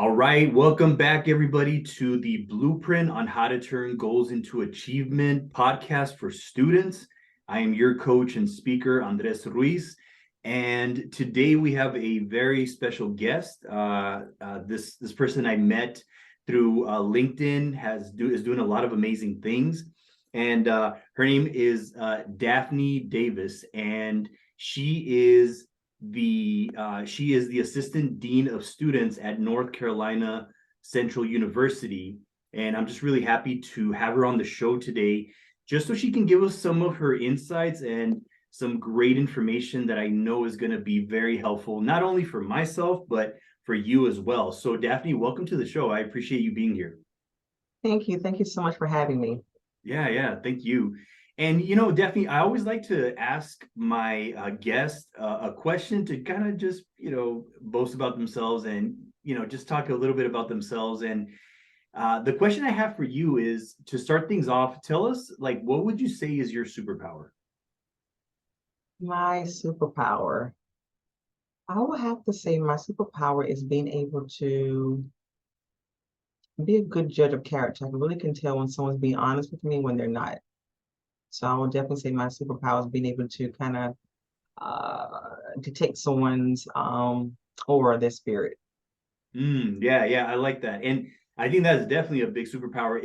All right, welcome back, everybody, to the Blueprint on How to Turn Goals into Achievement podcast for students. I am your coach and speaker, Andres Ruiz, and today we have a very special guest. This person I met through LinkedIn is doing a lot of amazing things, and her name is Daphne Davis, and she is the assistant dean of students at North Carolina Central University, and I'm just really happy to have her on the show today, just so she can give us some of her insights and some great information that I know is going to be very helpful, not only for myself but for you as well. So, Daphne, welcome to the show. I appreciate you being here. Thank you. Thank you so much for having me. Yeah, thank you. And Daphne, I always like to ask my guest a question to kind of just boast about themselves and just talk a little bit about themselves. And the question I have for you is to start things off. Tell us, like, what would you say is your superpower? My superpower, I will have to say my superpower is being able to be a good judge of character. I really can tell when someone's being honest with me when they're not. So I will definitely say my superpower is being able to kind of detect someone's aura, their spirit. Yeah, I like that. And I think that's definitely a big superpower.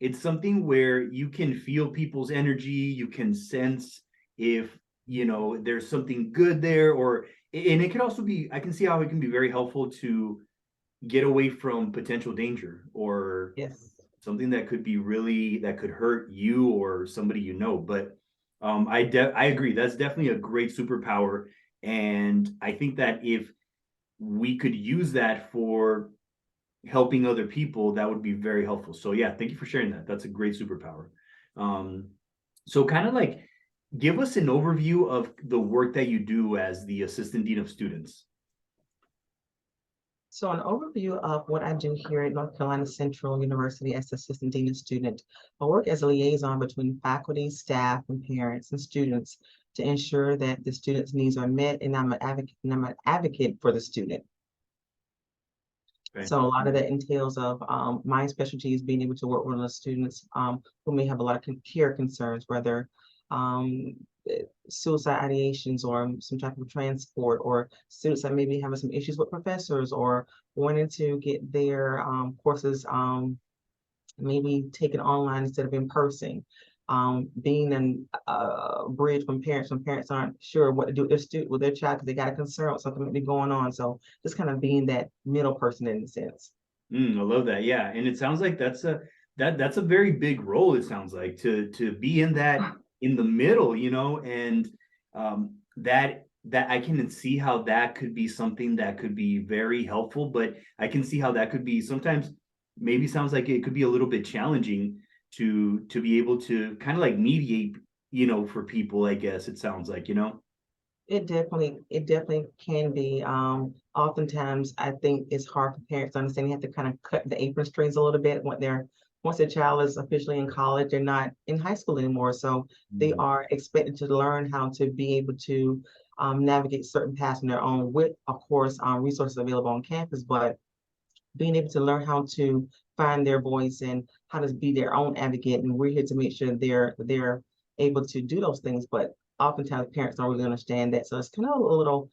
It's something where you can feel people's energy, you can sense if there's something good there, or and it could also be, I can see how it can be very helpful to get away from potential danger or Yes. something that could be really that could hurt you or somebody you know. But I agree, that's definitely a great superpower. And I think that if we could use that for helping other people, that would be very helpful. So yeah, thank you for sharing that. That's a great superpower. Um, so kind of like give us an overview of the work that you do as the assistant dean of students. So an overview of what I do here at North Carolina Central University as assistant dean and student. I work as a liaison between faculty, staff, and parents and students to ensure that the students' needs are met, and I'm an advocate for the student. Okay. So a lot of that entails of my specialty is being able to work with the students who may have a lot of care concerns, whether um, suicide ideations or some type of transport, or students that may be having some issues with professors or wanting to get their courses maybe taken online instead of in person. Being a bridge when parents aren't sure what to do with their student with their child because they got a concern with something that be going on. So just kind of being that middle person in a sense. I love that. Yeah, and it sounds like that's a very big role. It sounds like to be in that in the middle, and that I can see how that could be something that could be very helpful. But I can see how that could be sometimes, maybe sounds like it could be a little bit challenging to be able to kind of like mediate, for people. I guess it sounds like. It definitely can be. Oftentimes I think it's hard for parents to understand. You have to kind of cut the apron strings a little bit when once their child is officially in college, they're not in high school anymore. So they Mm. are expected to learn how to be able to navigate certain paths on their own with, of course, resources available on campus, but being able to learn how to find their voice and how to be their own advocate. And we're here to make sure they're able to do those things. But oftentimes parents don't really understand that. So it's kind of a little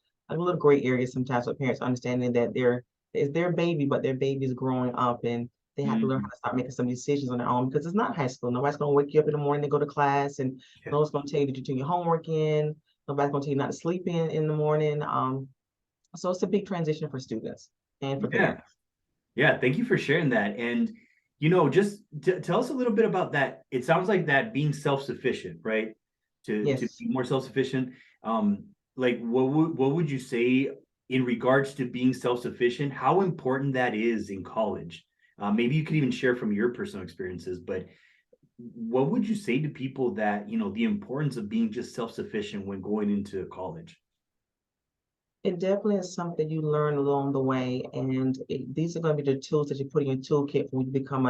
gray area sometimes with parents understanding that it's their baby, but their baby is growing up and they have to learn how Mm. to start making some decisions on their own because it's not high school. Nobody's gonna wake you up in the morning to go to class, and Yeah. no one's gonna tell you that you do your homework in. Nobody's gonna tell you not to sleep in the morning. So it's a big transition for students and for Yeah. parents. Yeah, thank you for sharing that. And just tell us a little bit about that. It sounds like that being self-sufficient, right? To Yes. be more self-sufficient. Like what would you say in regards to being self-sufficient? How important that is in college? Maybe you could even share from your personal experiences, but what would you say to people that, the importance of being just self-sufficient when going into college? It definitely is something you learn along the way, and these are going to be the tools that you put in your toolkit when you become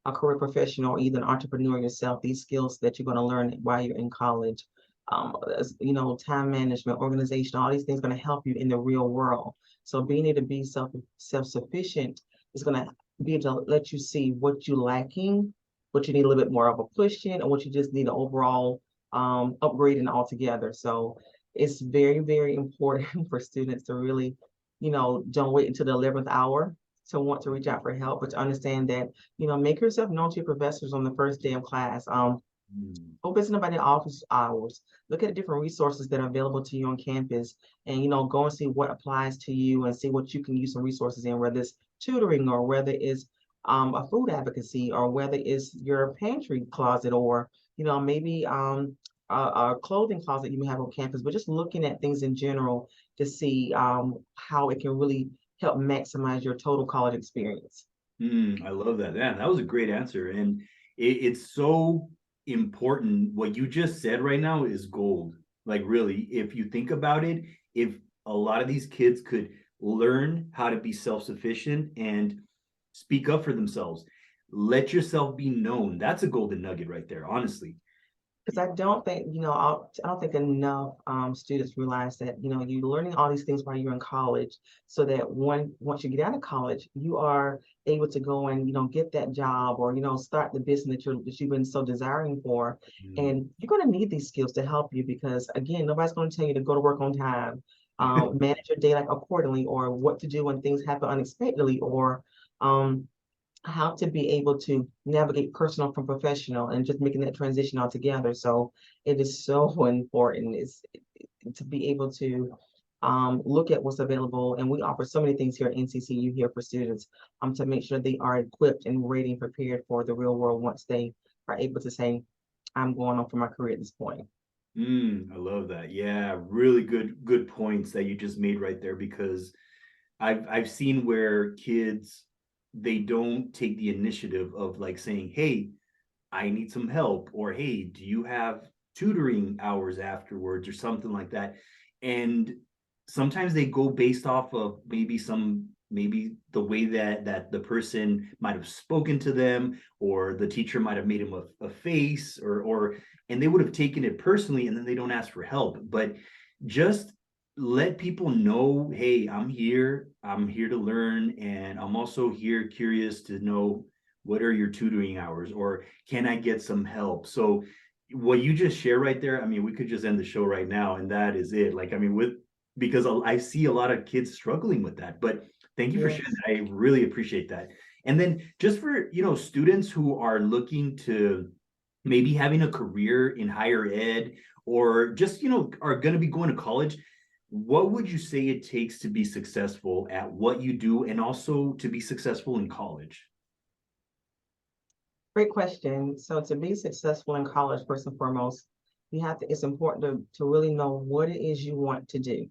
a career professional or even an entrepreneur yourself. These skills that you're going to learn while you're in college, time management, organization, all these things going to help you in the real world. So being able to be self sufficient is gonna be able to let you see what you're lacking, what you need a little bit more of a push in, and what you just need an overall upgrading altogether. So it's very, very important for students to really, don't wait until the 11th hour to want to reach out for help, but to understand that, make yourself known to your professors on the first day of class. Mm. Go visit about the office hours. Look at the different resources that are available to you on campus, and go and see what applies to you and see what you can use some resources in, whether it's tutoring or whether it's a food advocacy or whether it's your pantry closet or maybe a clothing closet you may have on campus. But just looking at things in general to see how it can really help maximize your total college experience. I love that. Yeah, that was a great answer. And it's so important. What you just said right now is gold. Like, really, if you think about it, if a lot of these kids could learn how to be self sufficient and speak up for themselves, let yourself be known. That's a golden nugget right there, honestly. Because I don't think, I don't think enough students realize that, you're learning all these things while you're in college, so that once you get out of college, you are able to go and, get that job or, start the business that you've been so desiring for. Mm. And you're going to need these skills to help you because, again, nobody's going to tell you to go to work on time, manage your day like accordingly, or what to do when things happen unexpectedly, or um, how to be able to navigate personal from professional and just making that transition all together. So it is so important is to be able to look at what's available. And we offer so many things here at NCCU here for students to make sure they are equipped and ready and prepared for the real world once they are able to say, I'm going on for my career at this point. I love that. Yeah, really good points that you just made right there because I've seen where kids they don't take the initiative of like saying, "Hey, I need some help," or "Hey, do you have tutoring hours afterwards," or something like that. And sometimes they go based off of maybe the way that the person might have spoken to them, or the teacher might have made him a face, or and they would have taken it personally, and then they don't ask for help. But just let people know, hey, I'm here to learn, and I'm also here curious to know what are your tutoring hours, or can I get some help? So what you just share right there, I mean, we could just end the show right now and that is it. Like, I mean, with because I see a lot of kids struggling with that, but thank you for sharing Yes. that. I really appreciate that. And then just for, students who are looking to maybe having a career in higher ed, or just, are going to be going to college, what would you say it takes to be successful at what you do and also to be successful in college? Great question. So to be successful in college, first and foremost, it's important to really know what it is you want to do.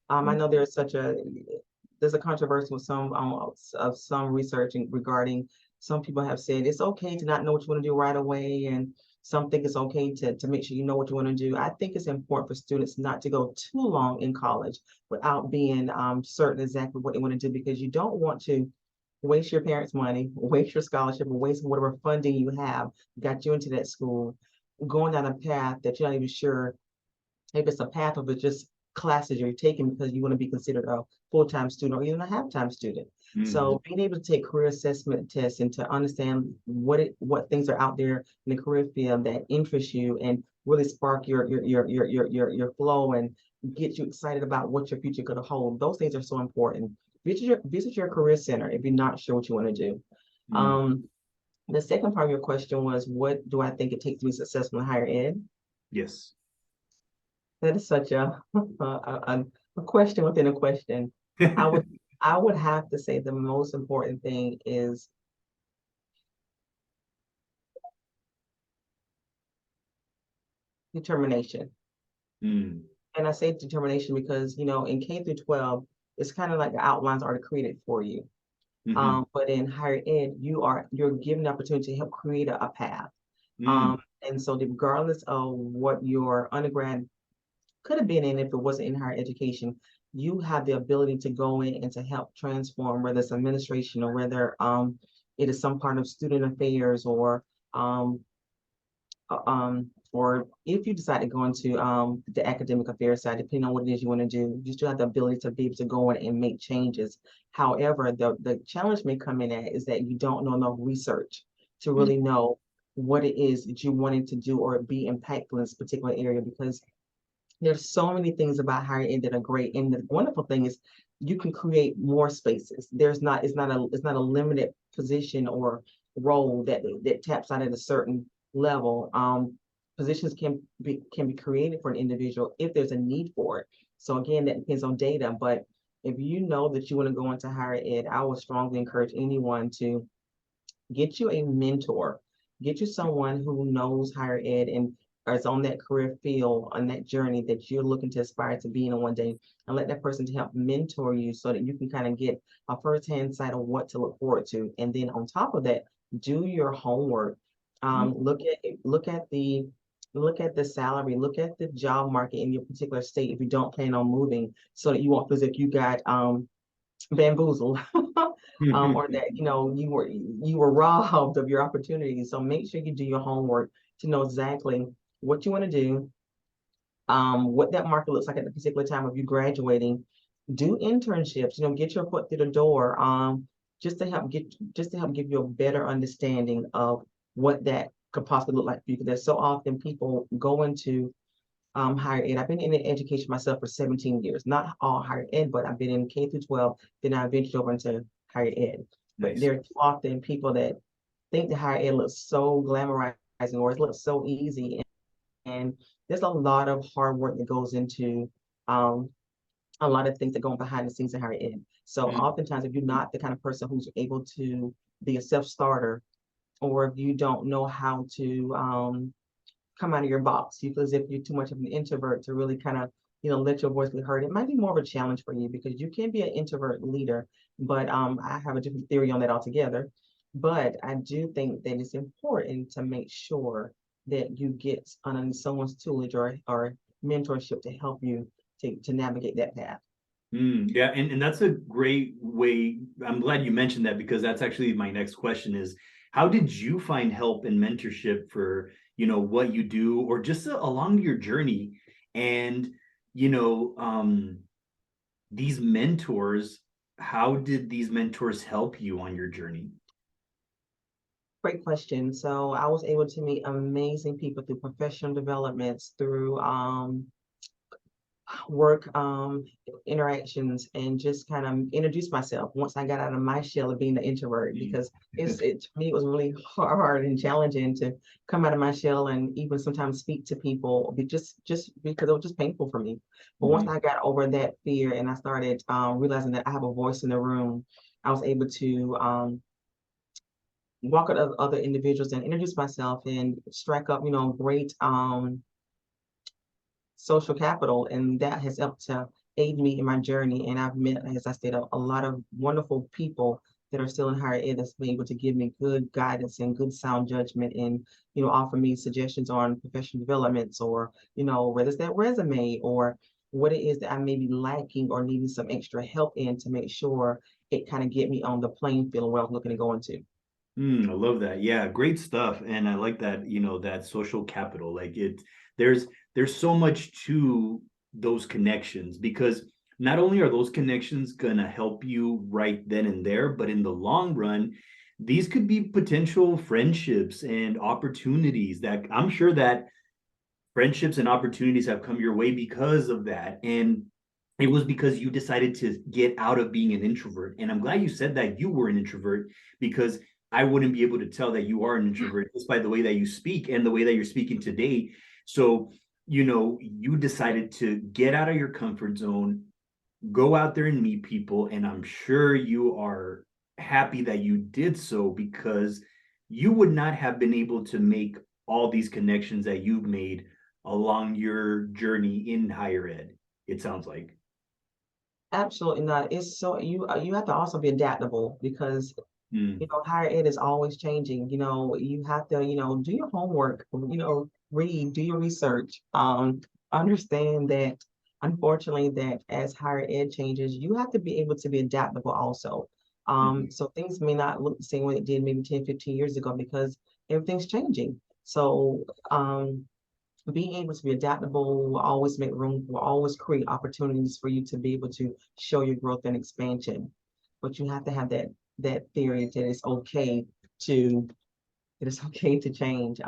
I know there's a controversy with some of some research regarding some people have said it's okay to not know what you want to do right away, and some think it's okay to make sure you know what you want to do. I think it's important for students not to go too long in college without being certain exactly what they want to do, because you don't want to waste your parents' money, waste your scholarship, or waste whatever funding you have got you into that school, going down a path that you're not even sure if it's a path of it's just classes you're taking because you want to be considered a full-time student or even a half-time student. Mhm. So being able to take career assessment tests and to understand what things are out there in the career field that interest you and really spark your flow and get you excited about what your future could hold. Those things are so important. Visit your career center if you're not sure what you want to do. Mm. Um, the second part of your question was, what do I think it takes to be successful in higher ed? Yes. That is such a question within a question. I would I would have to say the most important thing is determination. Mm. And I say determination because, in K through 12, it's kind of like the outlines are created for you. Mhm. But in higher ed, you're given the opportunity to help create a path. Mm. And so regardless of what your undergrad could have been in if it wasn't in higher education, you have the ability to go in and to help transform, whether it's administration or whether it is some part of student affairs or um, or if you decide to go into the academic affairs side, depending on what it is you want to do, you still have the ability to be able to go in and make changes. However, the challenge may come in at is that you don't know enough research to Mm, really know what it is that you wanted to do or be impactful in this particular area, because there's so many things about higher ed that are great. And the wonderful thing is you can create more spaces. It's not a limited position or role that taps out at a certain level. Positions can be created for an individual if there's a need for it. So again, that depends on data. But if you know that you want to go into higher ed, I would strongly encourage anyone to get you a mentor, get you someone who knows higher ed and is on that career field, on that journey that you're looking to aspire to be in one day, and let that person to help mentor you so that you can kind of get a first-hand sight of what to look forward to. And then on top of that, do your homework. mm, Look at the salary, look at the job market in your particular state if you don't plan on moving, so that you won't feel as if you got bamboozled or mm. that you were robbed of your opportunities. So make sure you do your homework to know exactly what you want to do, what that market looks like at the particular time of you graduating. Do internships, get your foot through the door, just to help give you a better understanding of what that could possibly look like for you. Because there's so often people go into higher ed. I've been in education myself for 17 years, not all higher ed, but I've been in K through 12, then I ventured over into higher ed. But Nice. there are often people that think the higher ed looks so glamorizing or it looks so easy. And there's a lot of hard work that goes into um, a lot of things that go on behind the scenes in higher ed. So Mm, oftentimes, if you're not the kind of person who's able to be a self-starter, or if you don't know how to come out of your box. You feel as if you're too much of an introvert to really kind of, let your voice be heard. It might be more of a challenge for you because you can be an introvert leader, but I have a different theory on that altogether. But I do think that it's important to make sure that you get on someone's tutelage or mentorship to help you to navigate that path. yeah, and that's a great way. I'm glad you mentioned that because that's actually my next question is how did you find help and mentorship for, what you do or just along your journey? And, you know, um, these mentors, how did these mentors help you on your journey? Great question. So I was able to meet amazing people through professional developments, through work interactions, and just kind of introduce myself once I got out of my shell of being the introvert, Mm. because to me it was really hard and challenging to come out of my shell and even sometimes speak to people, just because it was just painful for me. But once Mhm. I got over that fear and I started realizing that I have a voice in the room, I was able to walk with other individuals and introduce myself and strike up great social capital, and that has helped to aid me in my journey. And I've met, as I said, a lot of wonderful people that are still in higher ed that's been able to give me good guidance and good sound judgment, and offer me suggestions on professional developments, or whether it's that resume or what it is that I may be lacking or needing some extra help in to make sure it kind of get me on the playing field where I'm looking to go into. I love that. Yeah, great stuff. And I like that, that social capital. Like there's there's so much to those connections because not only are those connections gonna help you right then and there, but in the long run, these could be potential friendships and opportunities that I'm sure that friendships and opportunities have come your way because of that. And it was because you decided to get out of being an introvert. And I'm glad you said that you were an introvert because I wouldn't be able to tell that you are an introvert just by the way that you speak and the way that you're speaking today. So, you decided to get out of your comfort zone, go out there and meet people. And I'm sure you are happy that you did so because you would not have been able to make all these connections that you've made along your journey in higher ed, it sounds like. Absolutely not. It's so you have to also be adaptable, because Mm, higher ed is always changing. You have to, do your homework, read, do your research. Understand that unfortunately that as higher ed changes, you have to be able to be adaptable also. mhm. So things may not look the same way it did maybe 10, 15 years ago because everything's changing. So being able to be adaptable will always make room, will always create opportunities for you to be able to show your growth and expansion. But you have to have that theory that to it's okay to change.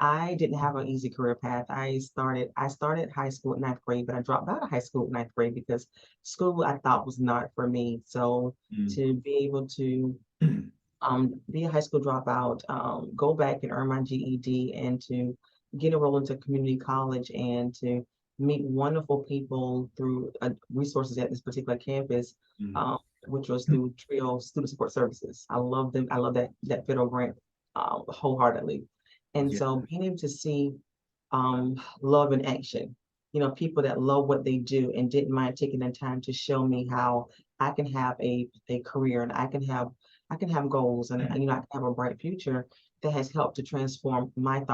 I didn't have an easy career path. I started high school at ninth grade, but I dropped out of high school at ninth grade because school I thought was not for me. So Mm. to be able to be a high school dropout, go back and earn my GED, and to get enrolled into community college and to meet wonderful people through resources at this particular campus, Mm. um, which was through TRIO Student Support Services. I love them. I love that federal grant wholeheartedly. And Yeah. so being able to see love in action, people that love what they do and didn't mind taking their time to show me how I can have a career, and I can have goals, and I can have a bright future, that has helped to transform my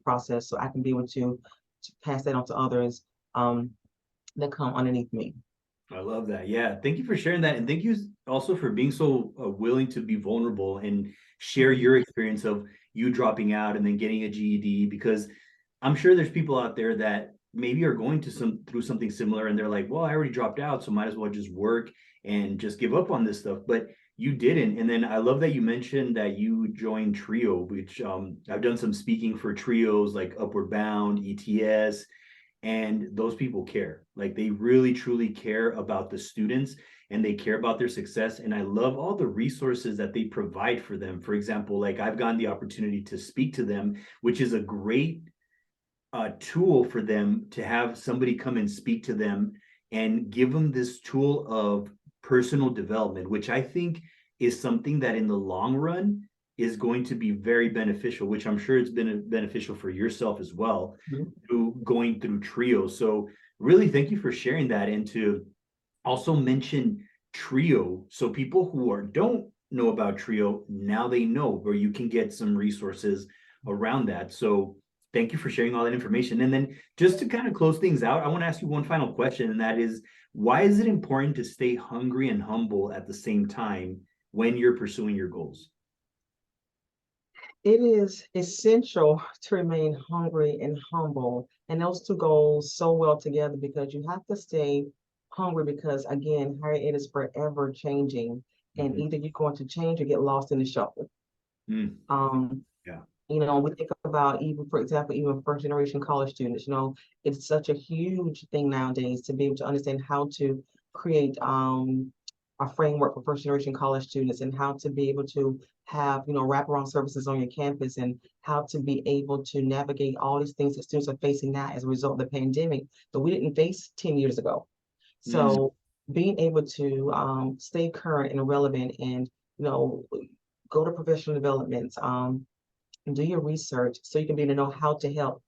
process so I can be able to pass that on to others um, that come underneath me. I love that. Yeah. Thank you for sharing that. And thank you also for being so willing to be vulnerable and share Mhm. your experience of you dropping out and then getting a GED, because I'm sure there's people out there that maybe are going to through something similar and they're like, well, I already dropped out, so might as well just work and just give up on this stuff. But you didn't. And then I love that you mentioned that you joined Trio, which I've done some speaking for trios like Upward Bound, ETS, and those people care. Like they really truly care about the students and they care about their success. And I love all the resources that they provide for them. For example, like I've gotten the opportunity to speak to them, which is a great tool for them to have somebody come and speak to them and give them this tool of personal development, which I think is something that in the long run is going to be very beneficial, which I'm sure it's been beneficial for yourself as well Mhm. through going through Trio. So really thank you for sharing that, and to also mention Trio. So people who don't know about Trio, now they know where you can get some resources around that. So thank you for sharing all that information. And then just to kind of close things out, I want to ask you one final question, and that is, why is it important to stay hungry and humble at the same time when you're pursuing your goals? It is essential to remain hungry and humble, and those two goals so well together, because you have to stay hungry because, again, higher ed is forever changing, and Mhm. either you're going to change or get lost in the shuffle. Mm, Um, yeah. we think about, even, for example, even first generation college students, it's such a huge thing nowadays to be able to understand how to create a framework for first generation college students, and how to be able to have, wraparound services on your campus, and how to be able to navigate all these things that students are facing now as a result of the pandemic that we didn't face 10 years ago. Mm, So being able to stay current and relevant, and, you know, go to professional developments, do your research so you can be able to know how to help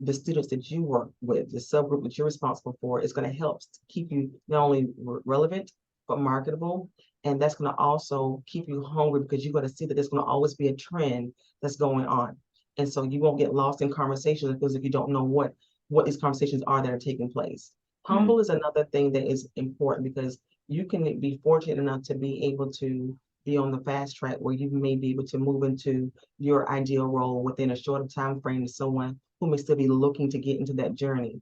the students that you work with, the subgroup that you're responsible for. Is going to help keep you not only relevant, but marketable. And that's going to also keep you hungry, because you're going to see that there's going to always be a trend that's going on. And so you won't get lost in conversations, because if you don't know what these conversations are that are taking place. mm, Humble is another thing that is important, because you can be fortunate enough to be able to be on the fast track where you may be able to move into your ideal role within a shorter time frame to someone who may still be looking to get into that journey.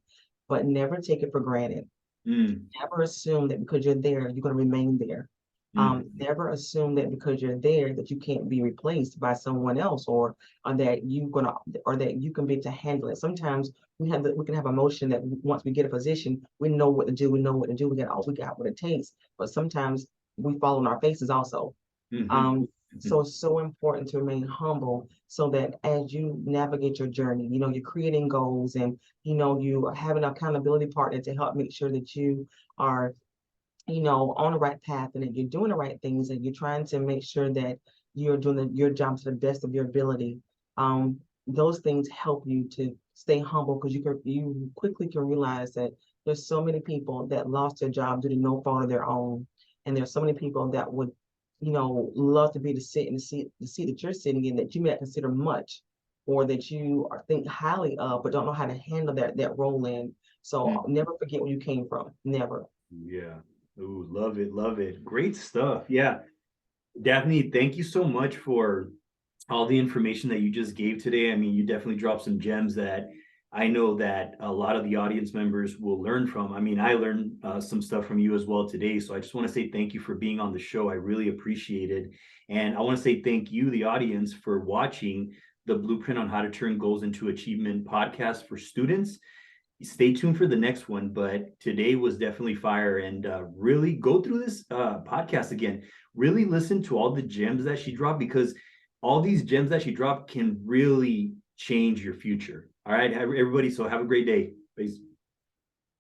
But never take it for granted. mm, Never assume that because you're there, you're going to remain there. mm, Never assume that because you're there that you can't be replaced by someone else, or that you can be to handle it. Sometimes we can have emotion that once we get a position, we know what to do, we got what it takes. But sometimes we fall on our faces also. mhm, um, so mhm, it's so important to remain humble, so that as you navigate your journey, you're creating goals, and you have an accountability partner to help make sure that you are, on the right path, and that you're doing the right things, and you're trying to make sure that you're doing your job to the best of your ability. Those things help you to stay humble, because you quickly can realize that there's so many people that lost their job due to no fault of their own, and there's so many people that would, love to be to sit in the seat that you're sitting in, that you may not consider much, or that you think highly of, but don't know how to handle that role in. So mm. never forget where you came from. Never. Yeah. Ooh, love it, love it. Great stuff. Yeah. Daphne, thank you so much for all the information that you just gave today. I mean, you definitely dropped some gems that I know that a lot of the audience members will learn from. I mean, I learned some stuff from you as well today. So I just want to say thank you for being on the show. I really appreciate it. And I want to say thank you, the audience, for watching the Blueprint on How to Turn Goals into Achievement podcast for students. Stay tuned for the next one, but today was definitely fire. And really go through this podcast again. Really listen to all the gems that she dropped, because all these gems that she dropped can really change your future. All right, everybody. So have a great day. Peace.